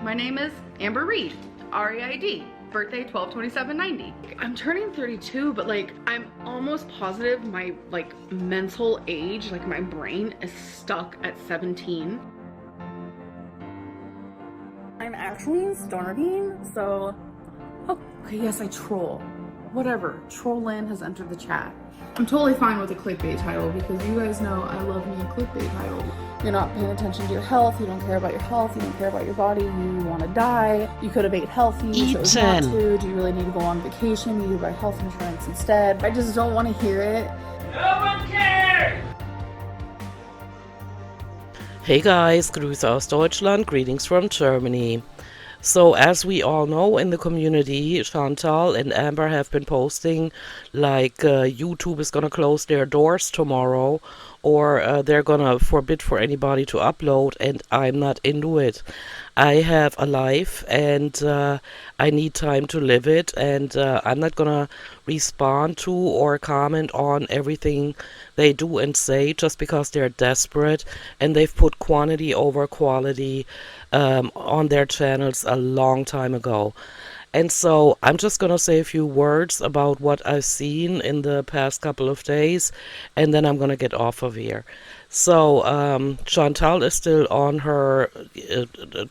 My name is Amber Reed, R-E-I-D, birthday 12/27/90. I'm turning 32, but like I'm almost positive my like mental age, like my brain is stuck at 17. I'm actually starving, so okay, yes, I troll. Whatever, Trollin has entered the chat. I'm totally fine with a clickbait title because you guys know I love me a clickbait title. You're not paying attention to your health, you don't care about your health, you don't care about your body, you want to die, you could have ate healthy, chose not to, do you really need to go on vacation, you need to buy health insurance instead. I just don't want to hear it. No one cares! Hey guys, Grüße aus Deutschland, greetings from Germany. So as we all know in the community, Shantal and Amber have been posting like YouTube is gonna close their doors tomorrow, or they're gonna forbid for anybody to upload, and I'm not into it. I have a life and I need time to live it, and I'm not gonna respond to or comment on everything they do and say just because they're desperate and they've put quantity over quality on their channels a long time ago. And so I'm just going to say a few words about what I've seen in the past couple of days, and then I'm going to get off of here. So Chantal is still on her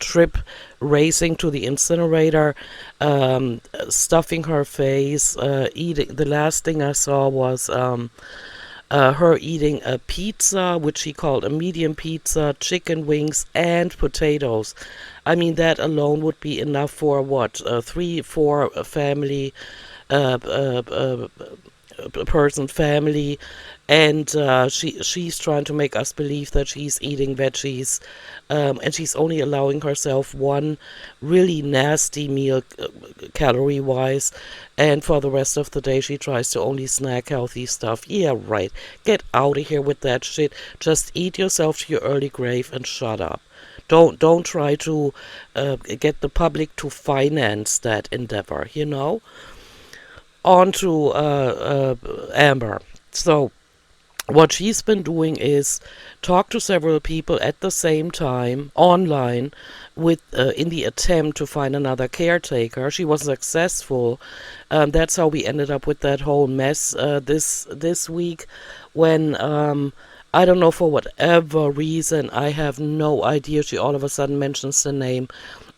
trip racing to the incinerator, stuffing her face, eating. The last thing I saw was her eating a pizza, which she called a medium pizza, chicken wings, and potatoes. I mean, that alone would be enough for what, 3-4 family, person family, and she's trying to make us believe that she's eating veggies, and she's only allowing herself one really nasty meal calorie wise, and for the rest of the day she tries to only snack healthy stuff. Yeah, right, get out of here with that shit. Just eat yourself to your early grave and shut up. Don't try to get the public to finance that endeavor, you know. On to Amber. So what she's been doing is talk to several people at the same time online with in the attempt to find another caretaker. She was successful. That's how we ended up with that whole mess this week when I don't know, for whatever reason, I have no idea, she all of a sudden mentions the name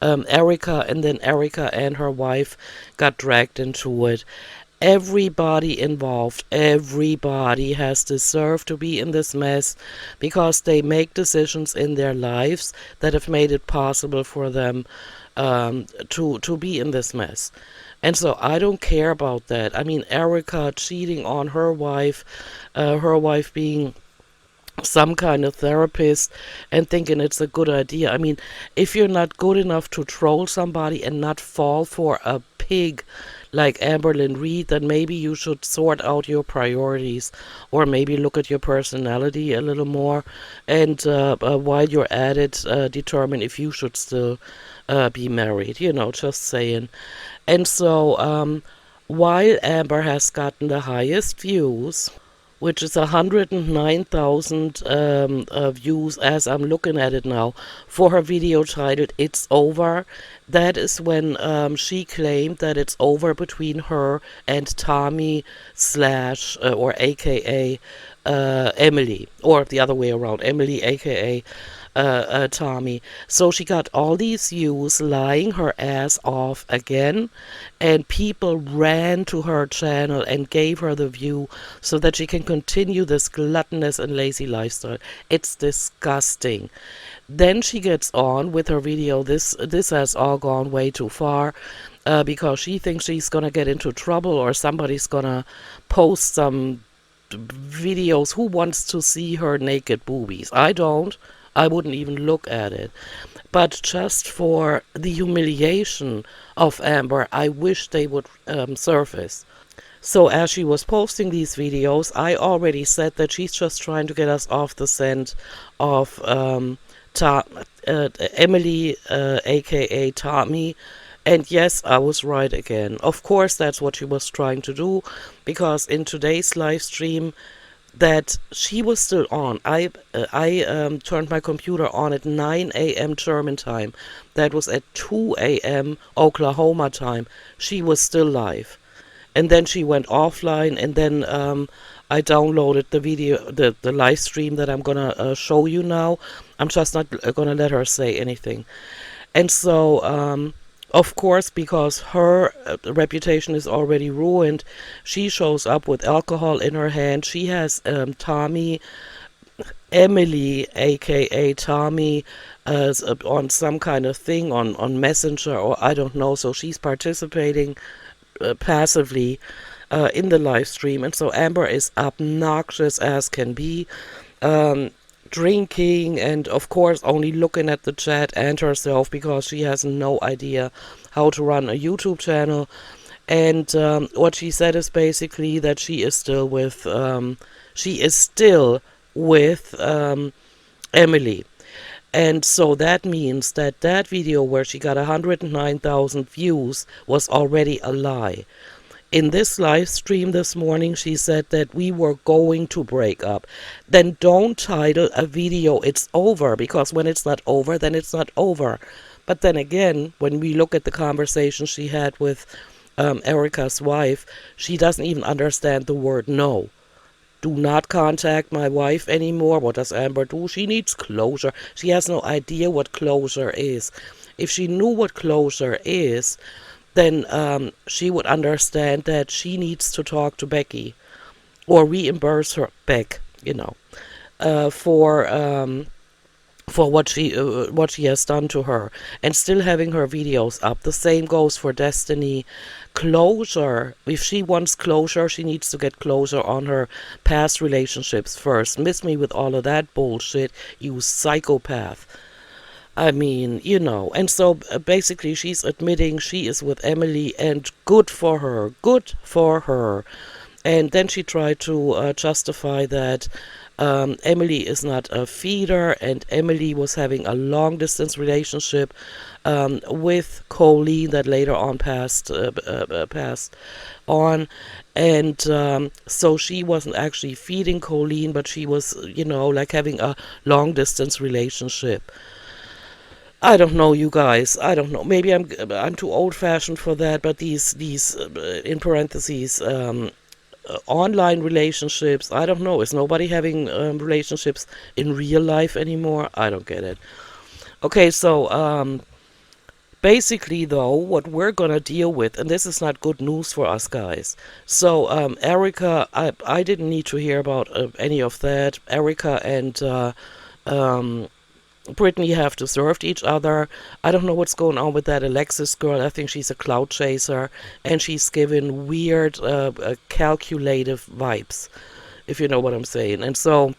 Erica, and then Erica and her wife got dragged into it. Everybody involved, everybody has deserved to be in this mess because they make decisions in their lives that have made it possible for them to be in this mess. And so I don't care about that. I mean, Erica cheating on her wife being some kind of therapist and thinking it's a good idea. I mean, if you're not good enough to troll somebody and not fall for a pig like Amberlyn Reed, then maybe you should sort out your priorities, or maybe look at your personality a little more, and while you're at it, determine if you should still be married, you know, just saying. And so while Amber has gotten the highest views, which is 109,000 views as I'm looking at it now, for her video titled "It's Over." That is when she claimed that it's over between her and Tommy slash or AKA Emily, or the other way around, Emily AKA Tommy. So she got all these views lying her ass off again, and people ran to her channel and gave her the view so that she can continue this gluttonous and lazy lifestyle. It's disgusting. Then she gets on with her video. This has all gone way too far, because she thinks she's gonna get into trouble, or somebody's gonna post some videos. Who wants to see her naked boobies? I don't. I wouldn't even look at it. But just for the humiliation of Amber, I wish they would surface. So as she was posting these videos, I already said that she's just trying to get us off the scent of Emily, aka Tommy. And yes, I was right again. Of course, that's what she was trying to do, because in today's live stream, that she was still on. I turned my computer on at 9 a.m. German time. That was at 2 a.m. Oklahoma time. She was still live. And then she went offline, and then I downloaded the video, the live stream that I'm gonna show you now. I'm just not gonna let her say anything. And so, of course, because her reputation is already ruined, she shows up with alcohol in her hand. She has Emily, aka Tommy, on some kind of thing on Messenger, or I don't know. So she's participating passively in the live stream. And so Amber is obnoxious as can be. Um, Drinking and of course only looking at the chat and herself because she has no idea how to run a YouTube channel. And what she said is basically that she is still with Emily. And so that means that that video where she got 109,000 views was already a lie. In this live stream this morning, she said that we were going to break up. Then don't title a video "It's over," because when it's not over, then it's not over. But then again, when we look at the conversation she had with Erica's wife, she doesn't even understand the word no. Do not contact my wife anymore. What does Amber do? She needs closure. She has no idea what closure is. If she knew what closure is, then she would understand that she needs to talk to Becky or reimburse her back, for what she has done to her, and still having her videos up. The same goes for Destiny. Closure. If she wants closure, she needs to get closure on her past relationships first. Miss me with all of that bullshit, you psychopath. I mean, and so basically she's admitting she is with Emily, and good for her, good for her. And then she tried to justify that Emily is not a feeder, and Emily was having a long distance relationship with Colleen that later on passed on. And so she wasn't actually feeding Colleen, but she was, like having a long distance relationship. I don't know, you guys. I don't know. Maybe I'm too old fashioned for that. But these in parentheses online relationships. I don't know. Is nobody having relationships in real life anymore? I don't get it. Okay, so basically though, what we're gonna deal with, and this is not good news for us guys. So Erica, I didn't need to hear about any of that. Erica and um Brittany have deserved each other. I don't know what's going on with that Alexis girl. I think she's a cloud chaser, and she's given weird, calculative vibes, if you know what I'm saying. And so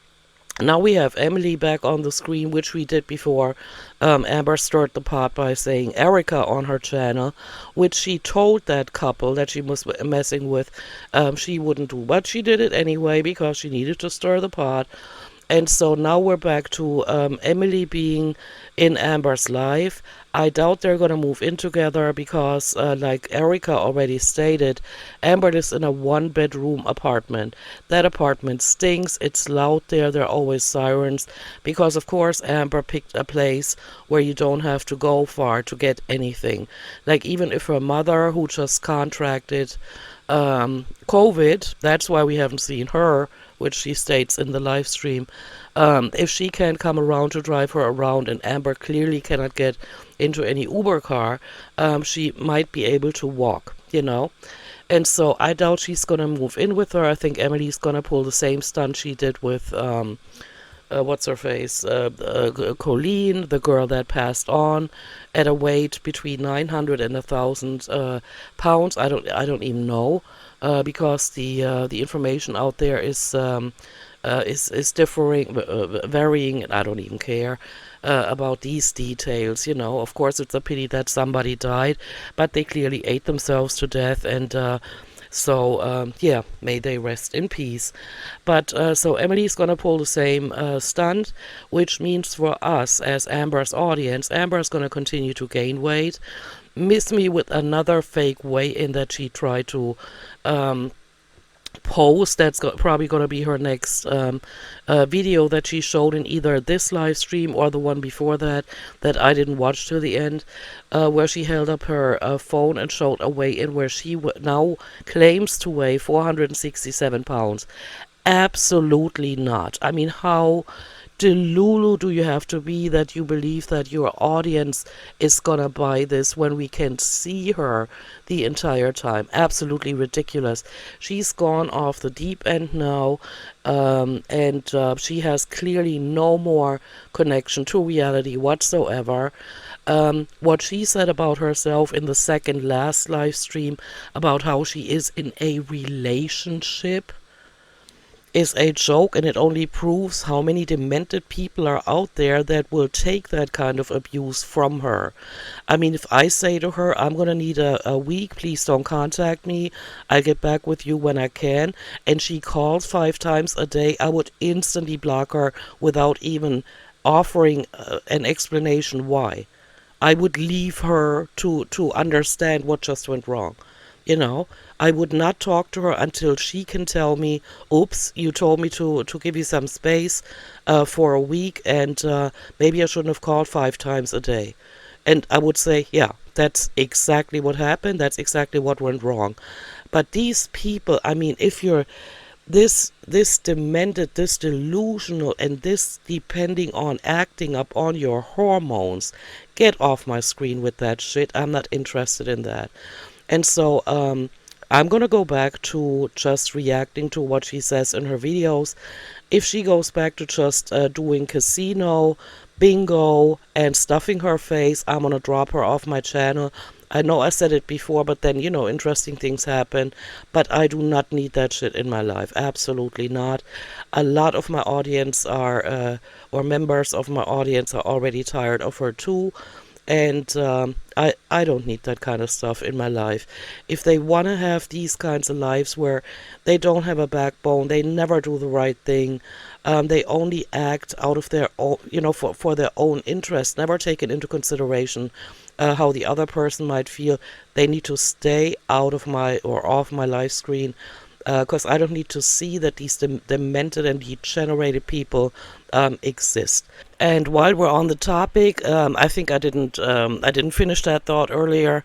now we have Emily back on the screen, which we did before. Amber stirred the pot by saying Erica on her channel, which she told that couple that she was messing with she wouldn't do. But she did it anyway because she needed to stir the pot. And so now we're back to Emily being in Amber's life. I doubt they're going to move in together because, like Erica already stated, Amber is in a one-bedroom apartment. That apartment stinks. It's loud there. There are always sirens because, of course, Amber picked a place where you don't have to go far to get anything. Even if her mother, who just contracted COVID, that's why we haven't seen her, which she states in the live stream. If she can't come around to drive her around, and Amber clearly cannot get into any Uber car, she might be able to walk. And so I doubt she's going to move in with her. I think Emily's going to pull the same stunt she did with, what's her face, Colleen, the girl that passed on at a weight between 900 and 1,000 pounds. I don't even know. Because the information out there is differing, varying, and I don't even care about these details. Of course, it's a pity that somebody died, but they clearly ate themselves to death, and so yeah, may they rest in peace. But so Emily's gonna pull the same stunt, which means for us as Amber's audience, Amber's gonna continue to gain weight. Miss me with another fake way in that she tried to post. That's probably going to be her next video that she showed in either this live stream or the one before that I didn't watch to the end, where she held up her phone and showed a weigh-in where she now claims to weigh 467 pounds. Absolutely not. I mean, how delulu do you have to be that you believe that your audience is gonna buy this when we can see her the entire time? Absolutely ridiculous. She's gone off the deep end now, and she has clearly no more connection to reality whatsoever. What she said about herself in the second last live stream about how she is in a relationship is a joke, and it only proves how many demented people are out there that will take that kind of abuse from her. I mean, if I say to her, I'm going to need a week, please don't contact me, I'll get back with you when I can, and she calls 5 times a day, I would instantly block her without even offering an explanation why. I would leave her to understand what just went wrong. You know, I would not talk to her until she can tell me, oops, you told me to give you some space for a week, and maybe I shouldn't have called 5 times a day. And I would say, yeah, that's exactly what happened. That's exactly what went wrong. But these people, I mean, if you're this demented, this delusional, and this depending on acting up on your hormones, get off my screen with that shit. I'm not interested in that. And so I'm going to go back to just reacting to what she says in her videos. If she goes back to just doing casino, bingo, and stuffing her face, I'm going to drop her off my channel. I know I said it before, but then, interesting things happen. But I do not need that shit in my life. Absolutely not. A lot of my audience or members of my audience are already tired of her too. And I don't need that kind of stuff in my life. If they want to have these kinds of lives where they don't have a backbone, they never do the right thing, they only act out of their own, for their own interest, never taking into consideration how the other person might feel, they need to stay out of my or off my live screen. Because I don't need to see that these demented and degenerated people exist. And while we're on the topic, I think I didn't finish that thought earlier.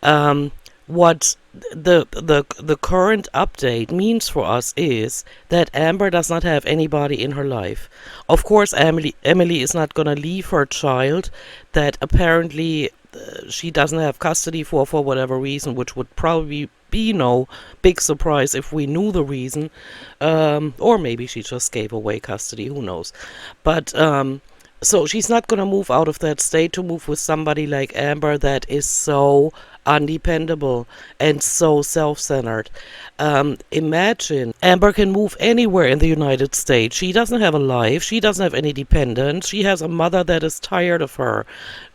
What the current update means for us is that Amber does not have anybody in her life. Of course, Emily is not gonna leave her child that apparently she doesn't have custody for whatever reason, which would probably be no big surprise if we knew the reason, or maybe she just gave away custody, who knows. But so she's not going to move out of that state to move with somebody like Amber that is so undependable and so self-centered. Imagine Amber can move anywhere in the United States. She doesn't have a life. She doesn't have any dependents. She has a mother that is tired of her.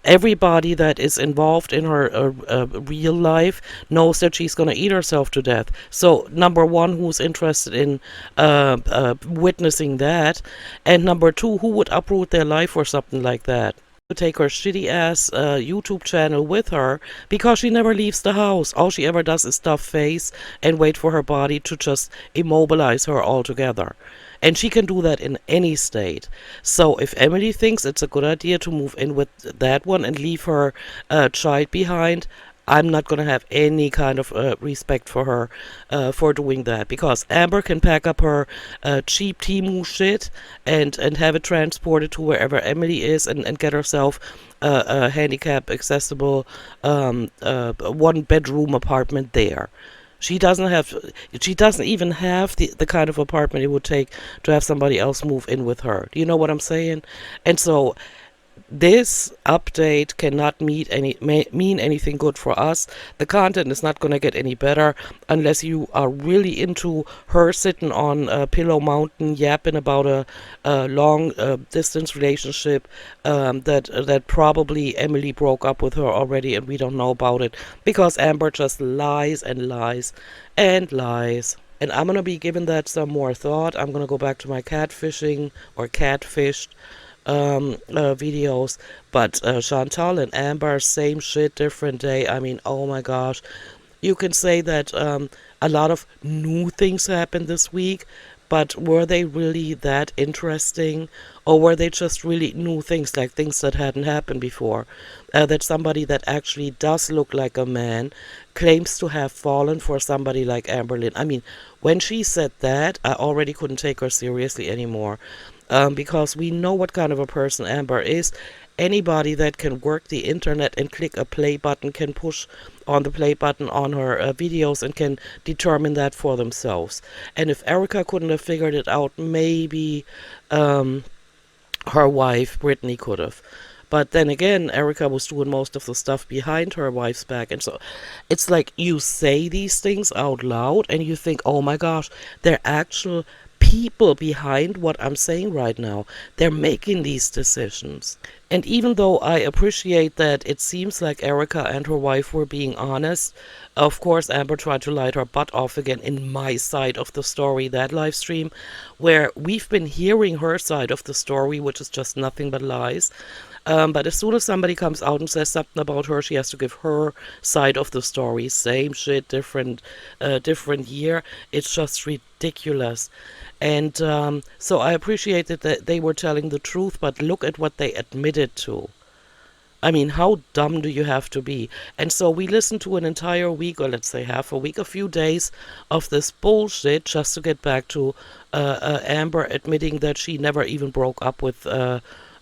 Everybody that is involved in her real life knows that she's going to eat herself to death. So, number one, who's interested in witnessing that? And number two, who would uproot their life for something like that? To take her shitty ass YouTube channel with her because she never leaves the house. All she ever does is stuff face and wait for her body to just immobilize her altogether. And she can do that in any state. So if Emily thinks it's a good idea to move in with that one and leave her child behind, I'm not going to have any kind of respect for her for doing that, because Amber can pack up her cheap Temu shit and have it transported to wherever Emily is and get herself a handicap accessible 1-bedroom apartment there. She doesn't even have the kind of apartment it would take to have somebody else move in with her. Do you know what I'm saying? And so this update cannot mean anything good for us. The content is not going to get any better unless you are really into her sitting on Pillow Mountain yapping about a long distance relationship that probably Emily broke up with her already and we don't know about it, because Amber just lies and lies and lies. And I'm going to be giving that some more thought. I'm going to go back to my catfishing or catfished videos. But Shantal and Amber, same shit, different day. I mean, oh my gosh. You can say that a lot of new things happened this week, but were they really that interesting? Or were they just really new things, like things that hadn't happened before? That somebody that actually does look like a man claims to have fallen for somebody like Amberlynn. I mean, when she said that, I already couldn't take her seriously anymore. Because we know what kind of a person Amber is. Anybody that can work the internet and click a play button can push on the play button on her videos and can determine that for themselves. And if Erica couldn't have figured it out, maybe um, her wife Brittany could have. But then again, Erica was doing most of the stuff behind her wife's back. And so it's like you say these things out loud and you think, oh my gosh, they're actual people behind what I'm saying right now. They're making these decisions. And even though I appreciate that it seems like Erica and her wife were being honest, of course, Amber tried to light her butt off again in my side of the story, that live stream, where we've been hearing her side of the story, which is just nothing but lies. But as soon as somebody comes out and says something about her, she has to give her side of the story. Same shit, different year. It's just ridiculous. And so I appreciated that they were telling the truth, but look at what they admitted to. I mean, how dumb do you have to be? And so we listened to an entire week, or let's say half a week, a few days of this bullshit just to get back to Amber admitting that she never even broke up with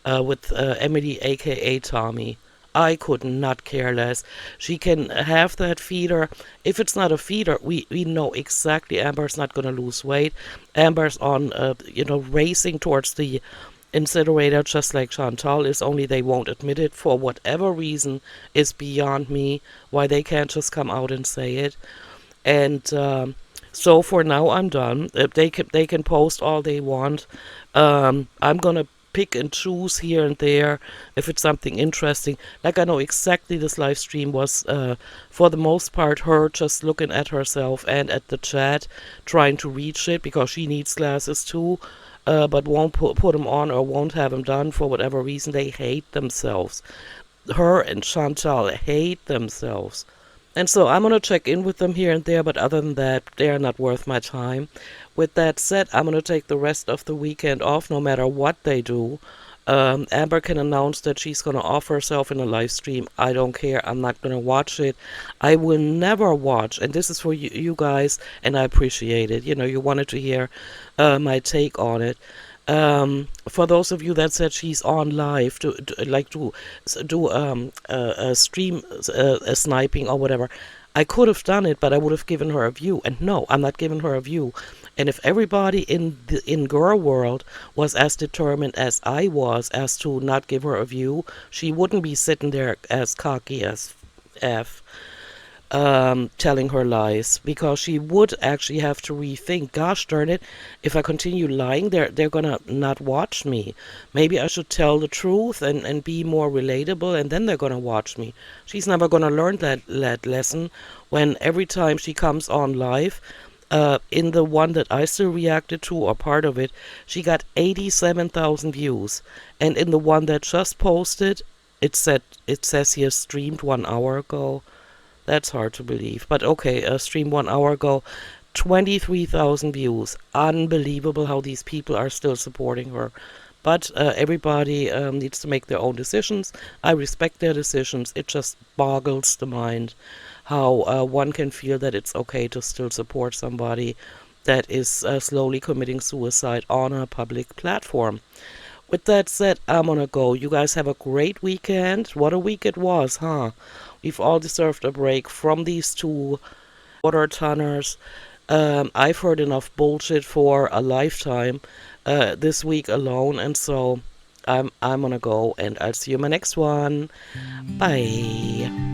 Emily, aka Tommy. I could not care less. She can have that feeder. If it's not a feeder, we know exactly Amber's not going to lose weight. Amber's on, racing towards the incinerator just like Shantal is, only they won't admit it for whatever reason is beyond me, why they can't just come out and say it. And so for now I'm done. They can post all they want. I'm gonna pick and choose here and there if it's something interesting. Like, I know exactly this live stream was for the most part her just looking at herself and at the chat, trying to reach it because she needs glasses too, but won't put them on or won't have them done for whatever reason. They hate themselves. Her and Chantal hate themselves. And so I'm going to check in with them here and there, but other than that, they are not worth my time. With that said, I'm going to take the rest of the weekend off no matter what they do. Amber can announce that she's going to off herself in a live stream. I don't care. I'm not going to watch it. I will never watch. And this is for you guys, and I appreciate it. You know, you wanted to hear my take on it. For those of you that said she's on live to do a stream a sniping or whatever, I could have done it, but I would have given her a view. And no, I'm not giving her a view. And if everybody in girl world was as determined as I was as to not give her a view, she wouldn't be sitting there as cocky as F. Telling her lies, because she would actually have to rethink, gosh darn it, if I continue lying, they're gonna not watch me. Maybe I should tell the truth and be more relatable, and then they're gonna watch me. She's never gonna learn that lesson when every time she comes on live, in the one that I still reacted to, or part of it, she got 87,000 views, and in the one that just posted, it says here streamed 1 hour ago. That's hard to believe. But okay, stream 1 hour ago, 23,000 views. Unbelievable how these people are still supporting her. But everybody needs to make their own decisions. I respect their decisions. It just boggles the mind how one can feel that it's okay to still support somebody that is slowly committing suicide on a public platform. With that said, I'm gonna go. You guys have a great weekend. What a week it was, huh? We've all deserved a break from these two water tonners. I've heard enough bullshit for a lifetime this week alone, and so I'm gonna go, and I'll see you in my next one. Bye.